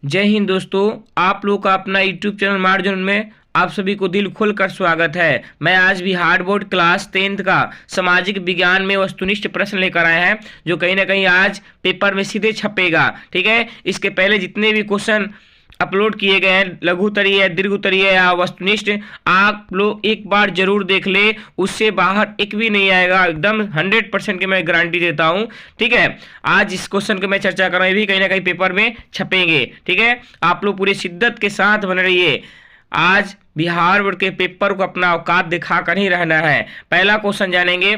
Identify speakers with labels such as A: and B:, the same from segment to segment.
A: जय हिंद दोस्तों। आप लोग का अपना यूट्यूब चैनल मार्जन में आप सभी को दिल खोल कर स्वागत है। मैं आज भी हार्ड बोर्ड क्लास 10th का सामाजिक विज्ञान में वस्तुनिष्ठ प्रश्न लेकर आए हैं, जो कहीं ना कहीं आज पेपर में सीधे छपेगा। ठीक है, इसके पहले जितने भी क्वेश्चन अपलोड किए गए हैं, लघु उत्तरीय, दीर्घ उत्तरीय या वस्तुनिष्ठ, आप लोग एक बार जरूर देख ले। उससे बाहर एक भी नहीं आएगा, एकदम 100% की मैं गारंटी देता हूं। ठीक है, आज इस क्वेश्चन की मैं चर्चा कर रहा हूं, ये भी कहीं ना कहीं पेपर में छपेंगे। ठीक है, आप लोग पूरी शिद्दत के साथ बने रहिए। आज बिहार बोर्ड के पेपर को अपना औकात दिखा कर ही रहना है। पहला क्वेश्चन जानेंगे,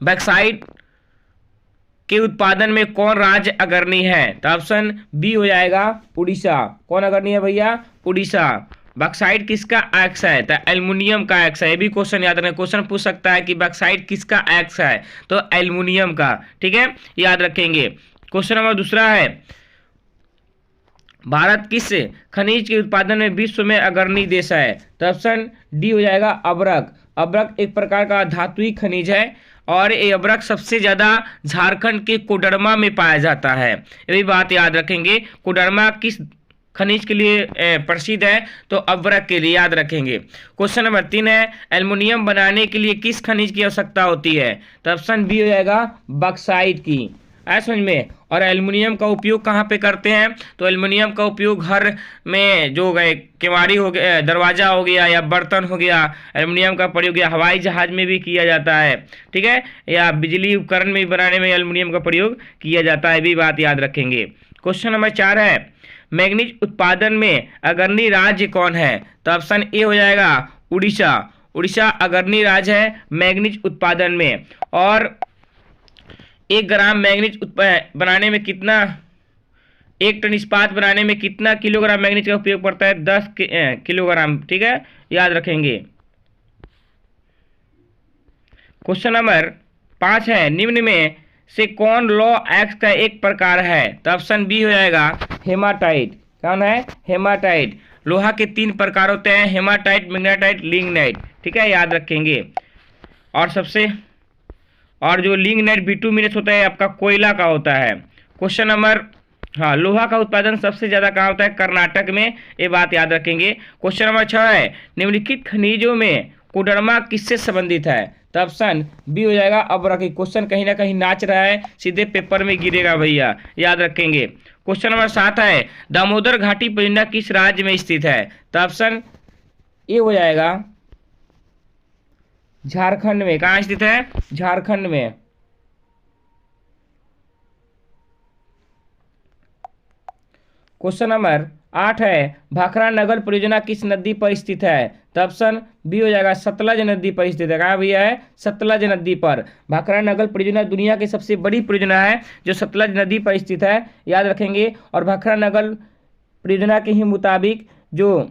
A: बैक्साइड के उत्पादन में कौन राज्य अग्रणी है? तो ऑप्शन बी हो जाएगा उड़ीसा। कौन अग्रणी है भैया? उड़ीसा। बॉक्साइट किसका एक्स है? तो एल्युमिनियम का एक्स है। ये भी क्वेश्चन याद रखें, क्वेश्चन पूछ सकता है कि बॉक्साइट किसका एक्स है, तो एल्युमिनियम का। ठीक है, याद रखेंगे। क्वेश्चन नंबर दूसरा है, भारत किस खनिज के उत्पादन में विश्व में अग्रणी देश है? तो ऑप्शन डी हो जाएगा अब्रक। अब्रक एक प्रकार का धात्विक खनिज है और ये अब्रक सबसे ज्यादा झारखंड के कोडरमा में पाया जाता है। ये भी बात याद रखेंगे। कोडरमा किस खनिज के लिए प्रसिद्ध है? तो अब्रक के लिए, याद रखेंगे। क्वेश्चन नंबर 3 है, एल्युमिनियम बनाने के लिए किस खनिज की आवश्यकता होती है? तो ऑप्शन बी हो जाएगा बॉक्साइट की। आया समझ में? और एल्युमिनियम का उपयोग कहाँ पे करते हैं? तो एल्युमिनियम का उपयोग घर में जो गए केवाड़ी हो गया, दरवाजा हो गया या बर्तन हो गया, एल्युमिनियम का प्रयोग, या हवाई जहाज में भी किया जाता है। ठीक है, या बिजली उपकरण में बनाने में एल्युमिनियम का प्रयोग किया जाता है, भी बात याद रखेंगे। क्वेश्चन नंबर 4 है, मैग्नीज उत्पादन में अग्रणी राज्य कौन है? तो ऑप्शन ए हो जाएगा उड़ीसा। उड़ीसा अग्रणी राज्य है मैग्नीज उत्पादन में। और 1 ग्राम मैग्नीज बनाने में कितना, 1 टन इस्पात बनाने में कितना किलोग्राम मैग्नीज का उपयोग पड़ता है? 10 किलोग्राम। ठीक है, याद रखेंगे। क्वेश्चन नंबर 5 है, निम्न में से कौन लॉ एक्स का एक प्रकार है? तो ऑप्शन बी हो जाएगा हेमाटाइट। कौन है? हेमाटाइट। लोहा के 3 प्रकार होते हैं, हेमाटाइट, मैग्नेटाइट, लिग्नाइट। ठीक है, याद रखेंगे। और जो लिग्नाइट बिटुमिनस होता है आपका कोयला का होता है। क्वेश्चन नंबर, हाँ, लोहा का उत्पादन सबसे ज्यादा कहाँ होता है? कर्नाटक में, ये बात याद रखेंगे। क्वेश्चन नंबर 6 है, निम्नलिखित खनिजों में कोडरमा किससे संबंधित है? तो ऑप्शन बी हो जाएगा अब्रक। क्वेश्चन कहीं ना कहीं नाच रहा है, सीधे पेपर में गिरेगा भैया, याद रखेंगे। क्वेश्चन नंबर 7 है, दामोदर घाटी परियोजना किस राज्य में स्थित है? तो ऑप्शन ए हो जाएगा झारखंड में। कहाँ स्थित है? झारखंड में। क्वेश्चन नंबर 8 है, भाखड़ा नगर परियोजना किस नदी पर स्थित है? तो ऑप्शन बी हो जाएगा सतलज नदी पर स्थित है। कहाँ भैया है? सतलज नदी पर। भाखड़ा नगर परियोजना दुनिया की सबसे बड़ी परियोजना है जो सतलज नदी पर स्थित है, याद रखेंगे। और भाखड़ा नगर परियोजना के ही मुताबिक जो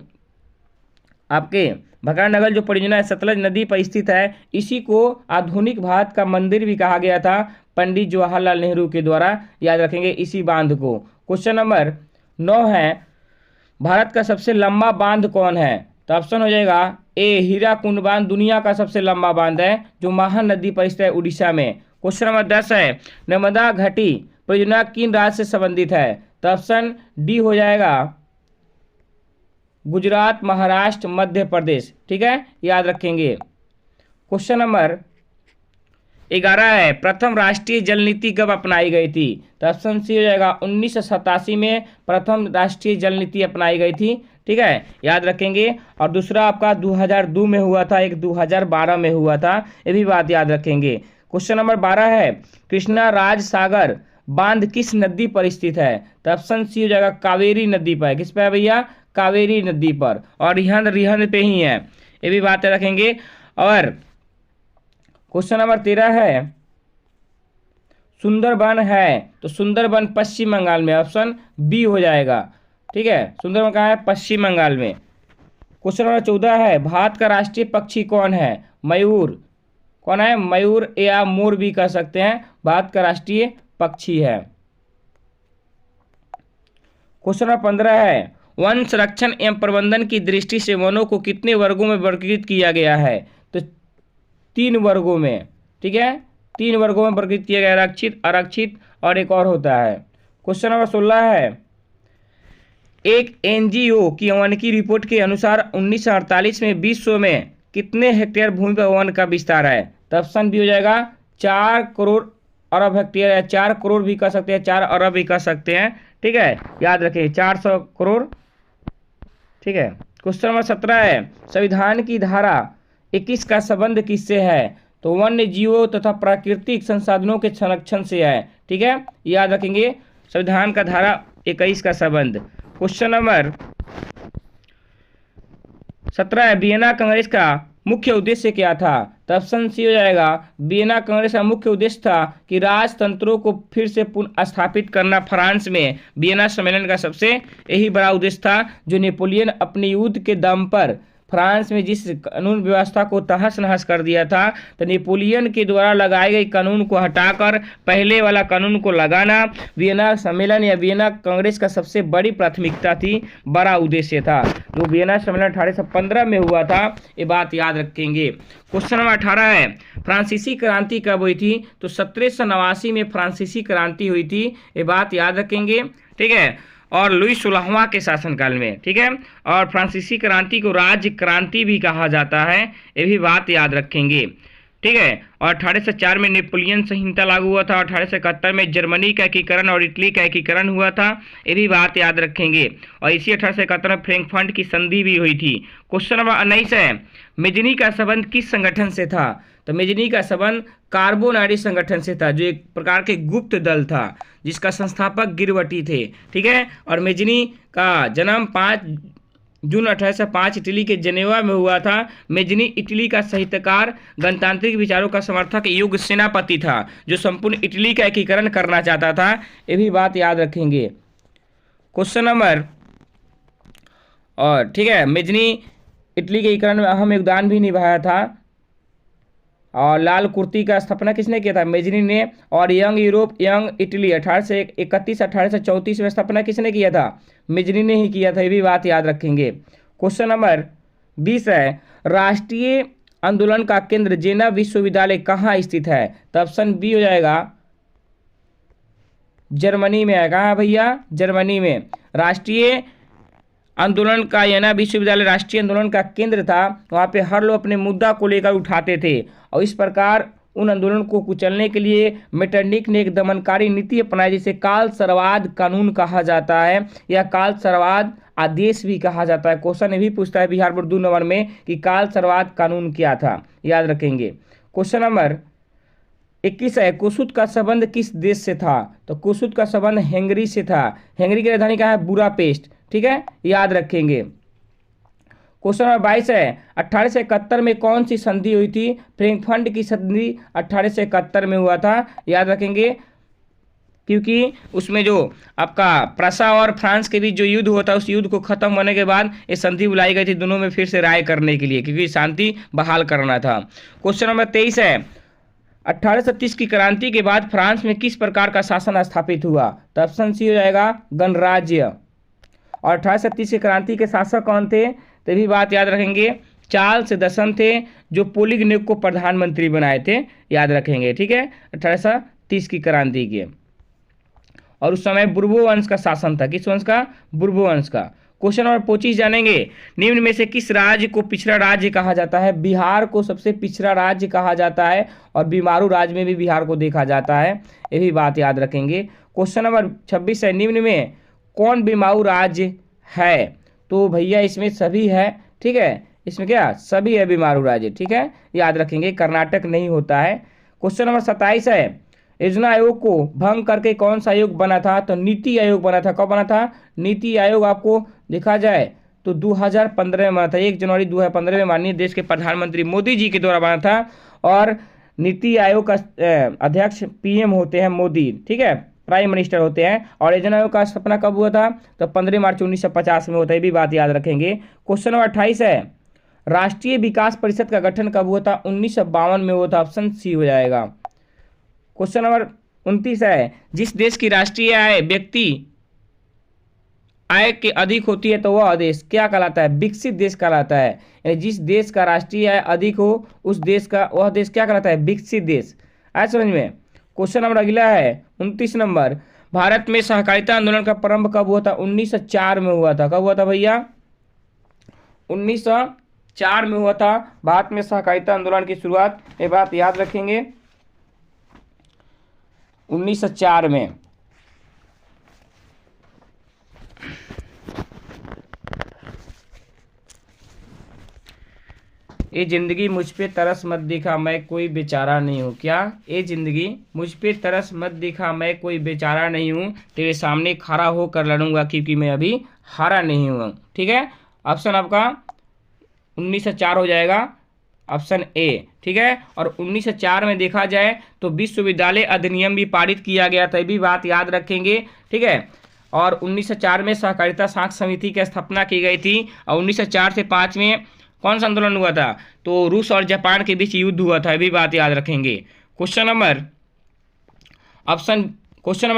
A: आपके भाखड़ा नगर जो परियोजना है सतलज नदी पर स्थित है, इसी को आधुनिक भारत का मंदिर भी कहा गया था पंडित जवाहरलाल नेहरू के द्वारा, याद रखेंगे इसी बांध को। क्वेश्चन नंबर 9 है, भारत का सबसे लंबा बांध कौन है? तो ऑप्शन हो जाएगा ए हीराकुंड बांध। दुनिया का सबसे लंबा बांध है जो महानदी पर स्थित है उड़ीसा में। क्वेश्चन नंबर 10 है, नर्मदा घाटी परियोजना किन राज्य से संबंधित है? तो ऑप्शन डी हो जाएगा गुजरात, महाराष्ट्र, मध्य प्रदेश। ठीक है, याद रखेंगे। क्वेश्चन नंबर 11 है, प्रथम राष्ट्रीय जल नीति कब अपनाई गई थी? तो ऑप्शन सी हो जाएगा 1987 में प्रथम राष्ट्रीय जल नीति अपनाई गई थी। ठीक है, याद रखेंगे। और दूसरा आपका 2002 में हुआ था, एक 2012 में हुआ था, ये भी बात याद रखेंगे। क्वेश्चन नंबर 12 है, कृष्णा राज सागर बांध किस नदी पर स्थित है? तो ऑप्शन सी हो जाएगा कावेरी नदी पर। किस पे है भैया? कावेरी नदी पर। और रिहंद पे ही है, ये भी बात रखेंगे। और क्वेश्चन नंबर 13 है, सुंदरबन है तो सुंदरबन पश्चिम बंगाल में। ऑप्शन बी हो जाएगा। ठीक है, सुंदरबन कहाँ है? पश्चिम बंगाल में। क्वेश्चन नंबर 14 है, भारत का राष्ट्रीय पक्षी कौन है? मयूर। कौन है? मयूर या मोर भी कह सकते हैं, भारत का राष्ट्रीय पक्षी है। क्वेश्चन नंबर 15 है, वन संरक्षण एवं प्रबंधन की दृष्टि से वनों को कितने वर्गों में वर्गीकृत किया गया है? तो 3 वर्गों में। ठीक है, 3 वर्गों में वर्गीकृत किया गया, आरक्षित, आरक्षित और एक और होता है। क्वेश्चन नंबर 16 है, एक एनजीओ की वन की रिपोर्ट के अनुसार 1948 में विश्व में कितने हेक्टेयर भूमि पर वन का विस्तार है? तो ऑप्शन बी हो जाएगा 4 करोड़ अरब हेक्टेयर, या 4 करोड़ भी कह सकते हैं, 4 अरब भी कह सकते हैं। ठीक है, याद रखिए 400 करोड़। ठीक है, क्वेश्चन नंबर 17 है, संविधान की धारा 21 का संबंध किससे है? तो वन्य जीवों तथा प्राकृतिक संसाधनों के संरक्षण से है। ठीक है, याद रखेंगे संविधान का धारा 21 का संबंध। क्वेश्चन नंबर 17 है, वियना कांग्रेस का मुख्य उद्देश्य क्या था? तो ऑप्शन सी हो जाएगा, वियना कांग्रेस का मुख्य उद्देश्य था कि राजतंत्रों को फिर से पुनः स्थापित करना। फ्रांस में वियना सम्मेलन का सबसे यही बड़ा उद्देश्य था, जो नेपोलियन अपने युद्ध के दम पर फ्रांस में जिस कानून व्यवस्था को तहस नहस कर दिया था, तो नेपोलियन के द्वारा लगाए गए कानून को हटाकर पहले वाला कानून को लगाना वियना सम्मेलन या वियना कांग्रेस का सबसे बड़ी प्राथमिकता थी, बड़ा उद्देश्य था। जो वियना सम्मेलन 1815 में हुआ था, ये बात याद रखेंगे। क्वेश्चन नंबर 18 है, फ्रांसीसी क्रांति कब हुई थी? तो 1789 में फ्रांसीसी क्रांति हुई थी, ये बात याद रखेंगे। ठीक है, और लुई 16वां के शासनकाल में। ठीक है, और फ्रांसीसी क्रांति को राज्य क्रांति भी कहा जाता है, ये भी बात याद रखेंगे। ठीक है, और 1804 में नेपोलियन संहिता लागू हुआ था, 1871 में जर्मनी का एकीकरण और इटली का एकीकरण हुआ था, ये भी बात याद रखेंगे। और इसी 1871 में फ्रैंकफर्ट की संधि भी हुई थी। क्वेश्चन नंबर 19 है, मेजनी का संबंध किस संगठन से था? तो मेजनी का संबंध कार्बोनारी संगठन से था, जो एक प्रकार के गुप्त दल था, जिसका संस्थापक गिरवटी थे। ठीक है, और मेजनी का जन्म 5 जून 1805 इटली के जेनेवा में हुआ था। मेजनी इटली का साहित्यकार, गणतांत्रिक विचारों का समर्थक, युग सेनापति था, जो संपूर्ण इटली का एकीकरण करना चाहता था, ये भी बात याद रखेंगे। क्वेश्चन नंबर और ठीक है, मेजनी इटली के एकीकरण में अहम योगदान भी निभाया था। और लाल कुर्ती का स्थापना किसने किया था? मेजनी ने। और यंग यूरोप यंग इटली 1831 1834 में स्थापना किसने किया था? मेजनी ने ही किया था, ये भी बात याद रखेंगे। क्वेश्चन नंबर 20 है, राष्ट्रीय आंदोलन का केंद्र जेना विश्वविद्यालय कहाँ स्थित है? तो ऑप्शन बी हो जाएगा, जर्मनी में है। कहाँ भैया? जर्मनी में। राष्ट्रीय आंदोलन का येना विश्वविद्यालय राष्ट्रीय आंदोलन का केंद्र था। वहाँ पे हर लोग अपने मुद्दा को लेकर उठाते थे, और इस प्रकार उन आंदोलन को कुचलने के लिए मेटरनिक ने एक दमनकारी नीति अपनाई, जिसे काल सर्वाद कानून कहा जाता है, या काल सर्वाद आदेश भी कहा जाता है। क्वेश्चन ये भी पूछता है बिहार बोर्ड 2 नंबर में कि काल सर्वाद कानून क्या था, याद रखेंगे। क्वेश्चन नंबर 21 है, कुसुत का संबंध किस देश से था? तो कुसुत का संबंध हंगरी से था। हंगरी की राजधानी कहाँ है? बुडापेस्ट। ठीक है, याद रखेंगे। क्वेश्चन नंबर 22 है, 1871 में कौन सी संधि हुई थी? फ्रैंकफर्ट की संधि 1871 में हुआ था, याद रखेंगे, क्योंकि उसमें जो आपका प्रसा और फ्रांस के बीच जो युद्ध हुआ था, उस युद्ध को खत्म होने के बाद ये संधि बुलाई गई थी दोनों में फिर से राय करने के लिए, क्योंकि शांति बहाल करना था। क्वेश्चन नंबर 23 है, 1830 की क्रांति के बाद फ्रांस में किस प्रकार का शासन स्थापित हुआ? तो ऑप्शन सी हो जाएगा, गणराज्य। और 1830 की क्रांति के शासक कौन थे? तो भी बात याद रखेंगे, चार्ल्स दसम थे, जो पोलिगनेक को प्रधानमंत्री बनाए थे, याद रखेंगे। ठीक है, 1830 की क्रांति के। और उस समय बुर्बो वंश का शासन था। किस वंश का? बुर्बो वंश का। क्वेश्चन नंबर 25 जानेंगे, निम्न में से किस राज्य को पिछड़ा राज्य कहा जाता है? बिहार को सबसे पिछड़ा राज्य कहा जाता है, और बीमारू राज्य में भी बिहार को देखा जाता है, ये भी बात याद रखेंगे। क्वेश्चन नंबर 26 है, निम्न में कौन बीमारू राज्य है? तो भैया इसमें सभी है। ठीक है, इसमें क्या सभी है बीमारू राज्य। ठीक है, याद रखेंगे, कर्नाटक नहीं होता है। क्वेश्चन नंबर 27 है, योजना आयोग को भंग करके कौन सा आयोग बना था? तो नीति आयोग बना था। कब बना था? नीति आयोग आपको देखा जाए तो 2015 में बना था। 1 जनवरी 2015 में माननीय देश के प्रधानमंत्री मोदी जी के द्वारा बना था। और नीति आयोग का अध्यक्ष पीएम होते हैं मोदी। ठीक है, प्राइम मिनिस्टर होते हैं। और योजना आयोग का स्थापना कब हुआ था? तो 15 मार्च 1950 में होता है, भी बात याद रखेंगे। क्वेश्चन नंबर 28 है, राष्ट्रीय विकास परिषद का गठन कब हुआ था? 1952 में हुआ था। ऑप्शन सी हो जाएगा। क्वेश्चन नंबर 29 है, जिस देश की राष्ट्रीय आय व्यक्ति आय के अधिक होती है तो वह देश क्या कहलाता है? विकसित देश कहलाता है। यानी जिस देश का राष्ट्रीय आय अधिक हो उस देश का वह देश क्या कहलाता है? विकसित देश। आया समझ में? क्वेश्चन नंबर अगला है 29 नंबर, भारत में सहकारिता आंदोलन का प्रारंभ कब हुआ था? 1904 में हुआ था। कब हुआ था भैया? 1904 में हुआ था भारत में सहकारिता आंदोलन की शुरुआत। ये बात याद रखेंगे, 1904 में। ये जिंदगी मुझ पे तरस मत दिखा, मैं कोई बेचारा नहीं हूँ। क्या? ये जिंदगी मुझ पे तरस मत दिखा, मैं कोई बेचारा नहीं हूँ, तेरे सामने खड़ा होकर लड़ूंगा क्योंकि मैं अभी हारा नहीं हूँ। ठीक है, ऑप्शन आपका 1904 हो जाएगा, ऑप्शन ए। ठीक है, और 1904 में देखा जाए तो विश्वविद्यालय अधिनियम भी पारित किया गया था, ये भी बात याद रखेंगे। ठीक है, और 1904 में सहकारिता साख समिति की स्थापना की गई थी। और 1904 से 5 में कौन सा आंदोलन हुआ था? तो रूस और जापान के बीच युद्ध हुआ था, ये भी बात याद रखेंगे। क्वेश्चन नंबर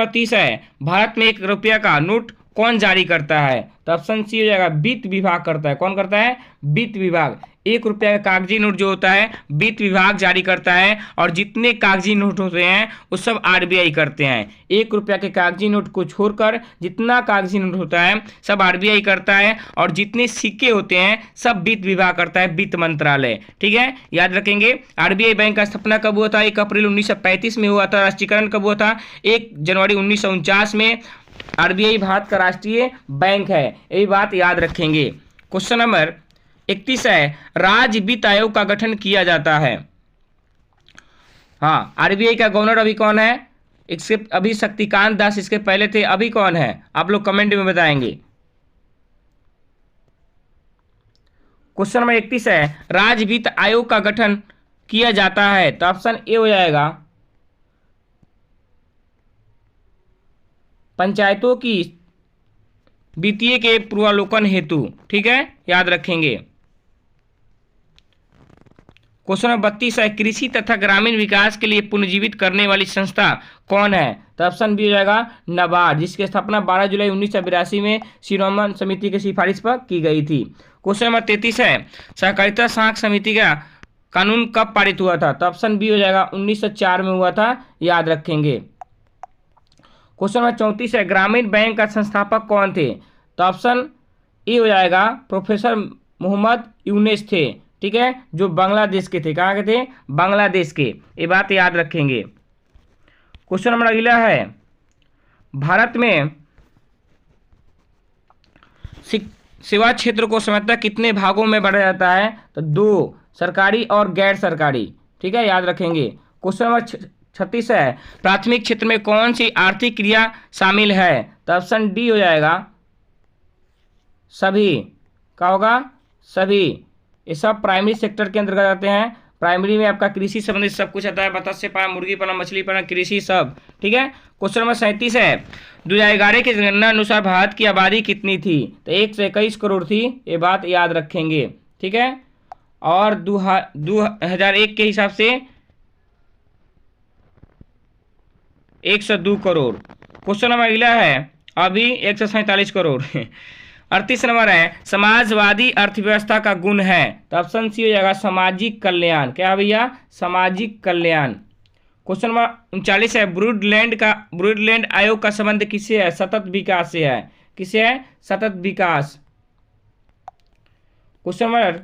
A: 30 है, भारत में 1 रुपया का नोट कौन जारी करता है? तो ऑप्शन सी हो जाएगा, वित्त विभाग करता है। कौन करता है? वित्त विभाग। 1 रुपया का कागजी नोट जो होता है वित्त विभाग जारी करता है, और जितने कागजी नोट होते हैं वो सब आरबीआई करते हैं। 1 रुपया के कागजी नोट को छोड़कर जितना कागजी नोट होता है सब आरबीआई करता है, और जितने सिक्के होते हैं सब वित्त विभाग करता है, वित्त मंत्रालय। ठीक है, याद रखेंगे। आरबीआई बैंक का स्थापना कब हुआ था? 1 अप्रैल 1935 में हुआ था। राष्ट्रीयकरण कब हुआ था? 1 जनवरी 1949 में। आरबीआई भारत का राष्ट्रीय बैंक है, यही बात याद रखेंगे। क्वेश्चन नंबर 31 है, राज्य वित्त आयोग का गठन किया जाता है। हाँ, आरबीआई का गवर्नर अभी कौन है? इसके अभी शक्तिकांत दास इसके पहले थे, अभी कौन है? आप लोग कमेंट में बताएंगे। क्वेश्चन नंबर 31 है, राज्य वित्त आयोग का गठन किया जाता है। तो ऑप्शन ए हो जाएगा, पंचायतों की वित्तीय के पूर्वावलोकन हेतु। ठीक है, याद रखेंगे। क्वेश्चन नंबर 32 है, कृषि तथा ग्रामीण विकास के लिए पुनर्जीवित करने वाली संस्था कौन है? तो ऑप्शन बी हो जाएगा, नाबार्ड, जिसकी स्थापना 12 जुलाई 1982 में शिरोमणि समिति की सिफारिश पर की गई थी। क्वेश्चन नंबर 33 है, सहकारिता साख समिति का कानून कब पारित हुआ था? तो ऑप्शन बी हो जाएगा, 1904 में हुआ था, याद रखेंगे। क्वेश्चन नंबर 34 है, ग्रामीण बैंक का संस्थापक कौन थे? तो ऑप्शन ए हो जाएगा, प्रोफेसर मोहम्मद यूनुस थे। ठीक है, जो बांग्लादेश के थे। कहाँ के थे? बांग्लादेश के, ये बात याद रखेंगे। क्वेश्चन नंबर अगला है, भारत में सेवा क्षेत्र को सामान्यतः कितने भागों में बांटा जाता है? तो 2, सरकारी और गैर सरकारी। ठीक है, याद रखेंगे। क्वेश्चन नंबर 36 है, प्राथमिक क्षेत्र में कौन सी आर्थिक क्रिया शामिल है? तो ऑप्शन डी हो जाएगा, सभी। क्या होगा? सभी। ये सब प्राइमरी सेक्टर के अंतर्गत आते हैं। प्राइमरी में आपका कृषि संबंधित सब कुछ आता है, मत्स्य पालन, मुर्गी पालन, मछली पालन, कृषि सब। ठीक है। क्वेश्चन नंबर 37 है, 2011 की जनगणना अनुसार भारत की आबादी कितनी थी? तो 121 करोड़ थी, ये बात याद रखेंगे। ठीक है, और 2001 के हिसाब से 102 करोड़। क्वेश्चन नंबर अगला है अभी 147 करोड़। 38 नंबर है, समाजवादी अर्थव्यवस्था का गुण है। तो ऑप्शन सी हो जाएगा, सामाजिक कल्याण। क्या भैया? सामाजिक कल्याण। क्वेश्चन नंबर 39 है, ब्रूडलैंड आयोग का संबंध किससे है? सतत विकास से है। किससे है? सतत विकास। क्वेश्चन नंबर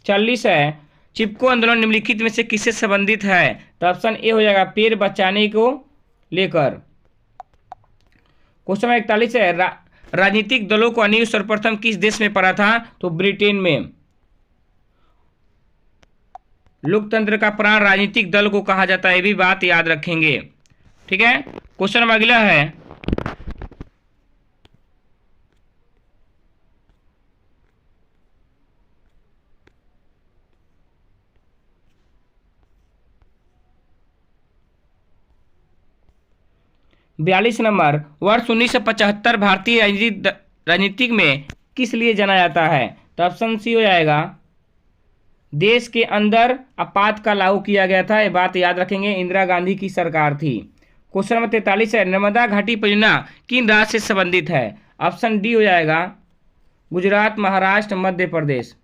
A: 40 है, चिपको आंदोलन निम्नलिखित में से किससे संबंधित है? तो ऑप्शन ए हो जाएगा, पेड़ बचाने को लेकर। क्वेश्चन नंबर 41 है, राजनीतिक दलों को नींव सर्वप्रथम किस देश में पड़ा था? तो ब्रिटेन में। लोकतंत्र का प्राण राजनीतिक दल को कहा जाता है, ये भी बात याद रखेंगे। ठीक है। क्वेश्चन नंबर अगला है, बयालीस नंबर, वर्ष 1975 भारतीय राजनीतिक में किस लिए जाना जाता है? तो ऑप्शन सी हो जाएगा, देश के अंदर आपातकाल लागू किया गया था, ये बात याद रखेंगे। इंदिरा गांधी की सरकार थी। क्वेश्चन नंबर 43 है, नर्मदा घाटी परियोजना किन राज्य से संबंधित है? ऑप्शन डी हो जाएगा, गुजरात, महाराष्ट्र, मध्य प्रदेश।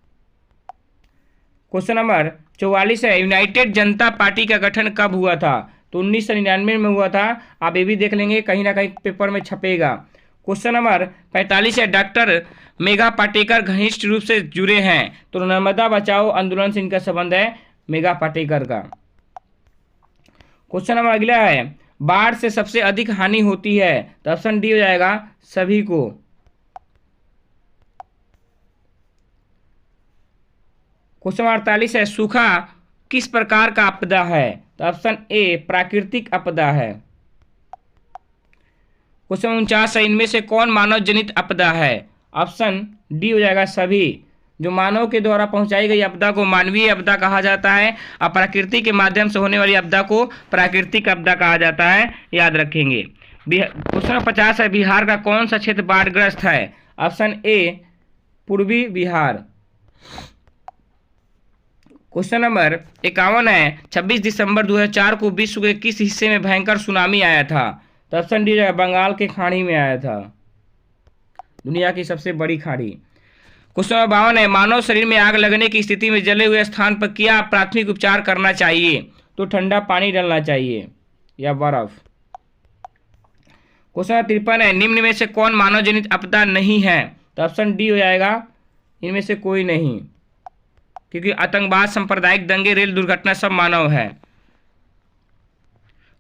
A: क्वेश्चन नंबर 44 है, यूनाइटेड जनता पार्टी का गठन कब हुआ था? तो 1999 में हुआ था। आप ये भी देख लेंगे, कहीं ना कहीं पेपर में छपेगा। क्वेश्चन नंबर 45 है, डॉक्टर मेघा पाटेकर घनिष्ठ रूप से जुड़े हैं। तो नर्मदा बचाओ आंदोलन से इनका संबंध है, मेघा पाटेकर का। क्वेश्चन नंबर अगला है, बाढ़ से सबसे अधिक हानि होती है। तो ऑप्शन डी हो जाएगा सभी को। क्वेश्चन नंबर 48 है, सूखा किस प्रकार का आपदा है। तो ऑप्शन ए प्राकृतिक आपदा है। क्वेश्चन 49 है, इनमें से कौन मानव जनित आपदा है। ऑप्शन डी हो जाएगा सभी। जो मानव के द्वारा पहुंचाई गई आपदा को मानवीय आपदा कहा जाता है, और प्रकृति के माध्यम से होने वाली आपदा को प्राकृतिक आपदा कहा जाता है, याद रखेंगे। क्वेश्चन 50 है, बिहार का कौन सा क्षेत्र बाढ़ग्रस्त है। ऑप्शन ए पूर्वी बिहार। क्वेश्चन नंबर 51 है, 26 दिसंबर 2004 को विश्व के किस हिस्से में भयंकर सुनामी आया था। तो ऑप्शन डी बंगाल के खाड़ी में आया था, दुनिया की सबसे बड़ी खाड़ी। क्वेश्चन नंबर 52 है, मानव शरीर में आग लगने की स्थिति में जले हुए स्थान पर क्या प्राथमिक उपचार करना चाहिए। तो ठंडा पानी डालना चाहिए या बर्फ। क्वेश्चन नंबर 53 है, निम्न में से कौन मानव जनित आपदा नहीं है। तो ऑप्शन डी हो जाएगा इनमें से कोई नहीं, क्योंकि आतंकवाद, सांप्रदायिक दंगे, रेल दुर्घटना सब मानव है।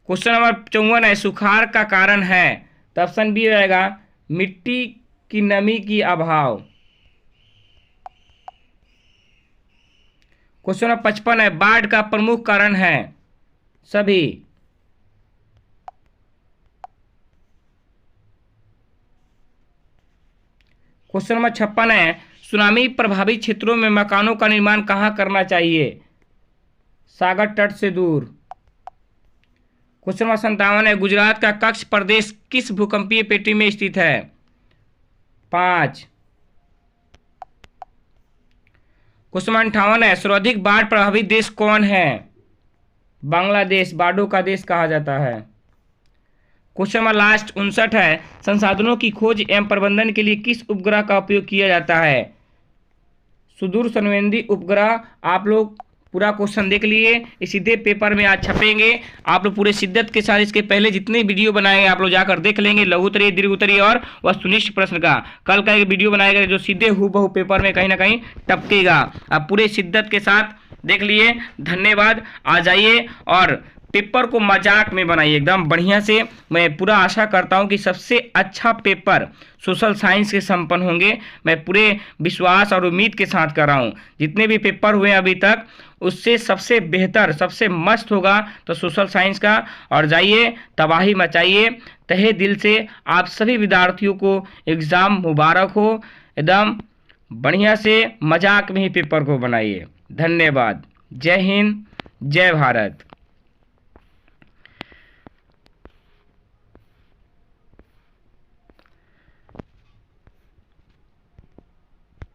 A: क्वेश्चन नंबर 54 है, सुखाड़ का कारण है। तो ऑप्शन बी हो जाएगा मिट्टी की नमी की अभाव। क्वेश्चन नंबर 55 है, बाढ़ का प्रमुख कारण है सभी। क्वेश्चन नंबर 56 है, सुनामी प्रभावित क्षेत्रों में मकानों का निर्माण कहाँ करना चाहिए। सागर तट से दूर। क्वेश्चन नंबर 57 है, गुजरात का कच्छ प्रदेश किस भूकंपीय पेटी में स्थित है। 5। क्वेश्चन नंबर 58 है, सर्वाधिक बाढ़ प्रभावित देश कौन है। बांग्लादेश, बाढ़ों का देश कहा जाता है। क्वेश्चन नंबर लास्ट 59 है, संसाधनों की खोज एवं प्रबंधन के लिए किस उपग्रह का उपयोग किया जाता है। सुदूर संवेदी उपग्रह। आप लोग पूरा क्वेश्चन देख लिए, इस सीधे पेपर में आज छपेंगे। आप लोग पूरे शिद्दत के साथ इसके पहले जितने वीडियो बनाए आप लोग जाकर देख लेंगे, लघु उत्तरीय, दीर्घ उत्तरीय और वस्तुनिष्ठ प्रश्न का। कल का एक वीडियो बनाएगा जो सीधे हूबहू पेपर में कहीं ना कहीं टपकेगा। आप पूरे शिद्दत के साथ देख लिए, धन्यवाद। आ जाइए और पेपर को मजाक में बनाइए एकदम बढ़िया से। मैं पूरा आशा करता हूं कि सबसे अच्छा पेपर सोशल साइंस के संपन्न होंगे। मैं पूरे विश्वास और उम्मीद के साथ कर रहा हूं, जितने भी पेपर हुए अभी तक उससे सबसे बेहतर, सबसे मस्त होगा तो सोशल साइंस का। और जाइए तबाही मचाइए। तहे दिल से आप सभी विद्यार्थियों को एग्ज़ाम मुबारक हो। एकदम बढ़िया से मजाक में ही पेपर को बनाइए। धन्यवाद। जय हिंद, जय भारत।